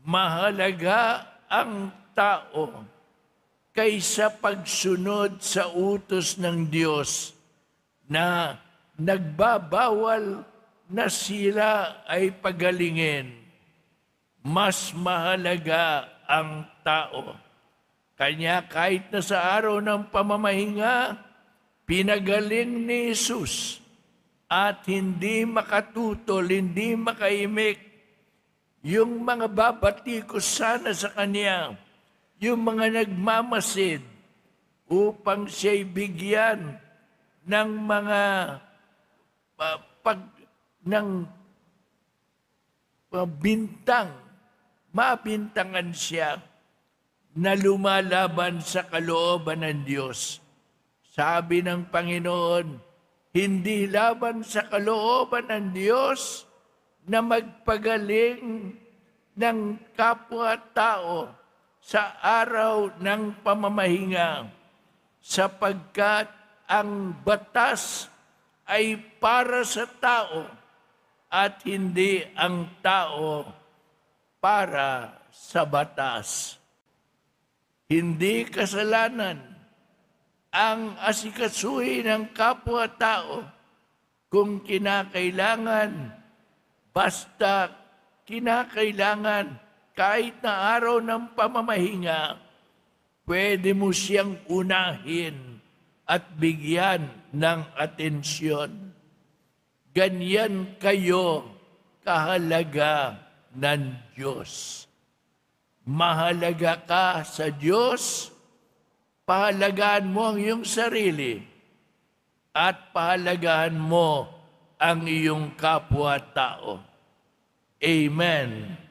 mahalaga ang tao kaysa pagsunod sa utos ng Diyos na nagbabawal na sila ay pagalingin. Mas mahalaga ang tao. Kanya kahit na sa araw ng pamamahinga, pinagaling ni Jesus at hindi makatutol, hindi makaimik. Yung mga babatikos sana sa Kanya, yung mga nagmamasid upang siya'y bigyan ng mga bintang, mabintangan siya na lumalaban sa kalooban ng Diyos. Sabi ng Panginoon, hindi laban sa kalooban ng Diyos na magpagaling ng kapwa-tao sa araw ng pamamahinga, sapagkat ang batas ay para sa tao at hindi ang tao para sa batas. Hindi kasalanan ang asikasuhin ng kapwa-tao kung kinakailangan, basta kinakailangan kahit na araw ng pamamahinga, pwede mo siyang unahin at bigyan ng atensyon. Ganyan kayo kahalaga ng Diyos. Mahalaga ka sa Diyos, pahalagaan mo ang iyong sarili, at pahalagaan mo ang iyong kapwa-tao. Amen.